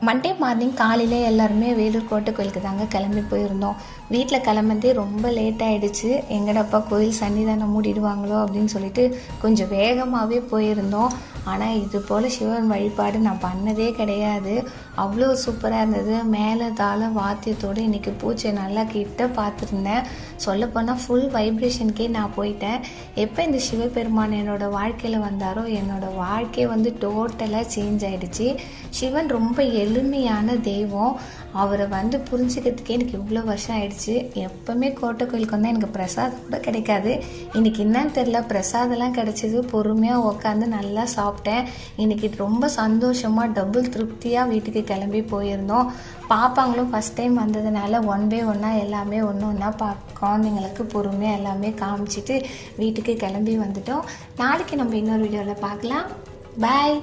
Monday morning காலையில் எல்லாருமே வேலூர் கோட்டை கோயிலுக்கு தாங்க கிளம்பி போயிருந்தோம். வீட்டில் கிளம்புறதே ரொம்ப லேட் ஆகிடுச்சு. எங்கடப்பா கோயில் சன்னிதானம் மூடிடுவாங்களோ அப்படின்னு சொல்லிட்டு கொஞ்சம் வேகமாகவே போயிருந்தோம். ஆனால் இது போல் சிவன் வழிபாடு நான் பண்ணதே கிடையாது. அவ்வளோ சூப்பராக இருந்தது. மேலே தாள வாத்தியத்தோடு இன்றைக்கி பூஜை நல்லா கிட்ட பார்த்துருந்தேன். சொல்லப்போனால் ஃபுல் வைப்ரேஷனுக்கே நான் போயிட்டேன். எப்போ இந்த சிவபெருமான் என்னோடய வாழ்க்கையில் வந்தாரோ என்னோடய வாழ்க்கையை டோட்டலாக சேஞ்ச் ஆகிடுச்சு. சிவன் ரொம்ப எளிமையான தெய்வம். அவரை புரிஞ்சுக்கிறதுக்கே எனக்கு இவ்வளோ வருஷம் ஆயிடுச்சு. எப்போவுமே கோட்டை கோயிலுக்கு வந்தால் எனக்கு பிரசாதம் கூட கிடைக்காது. இன்றைக்கி என்னன்னு தெரில, பிரசாதம்லாம் கிடச்சிது. பொறுமையாக உட்காந்து நல்லா சாப்பிட்டேன். இன்றைக்கி ரொம்ப சந்தோஷமாக டபுள் திருப்தியாக வீட்டுக்கு கிளம்பி போயிருந்தோம். பாப்பாங்களும் ஃபஸ்ட் டைம் வந்ததுனால ஒன் பை ஒன்னாக எல்லாமே ஒன்று ஒன்றா குழந்தைங்களுக்கு பொறுமையாக எல்லாமே காமிச்சிட்டு வீட்டுக்கு கிளம்பி வந்துட்டோம். நாளைக்கு நம்ம இன்னொரு வீடியோவில் பார்க்கலாம். பாய்.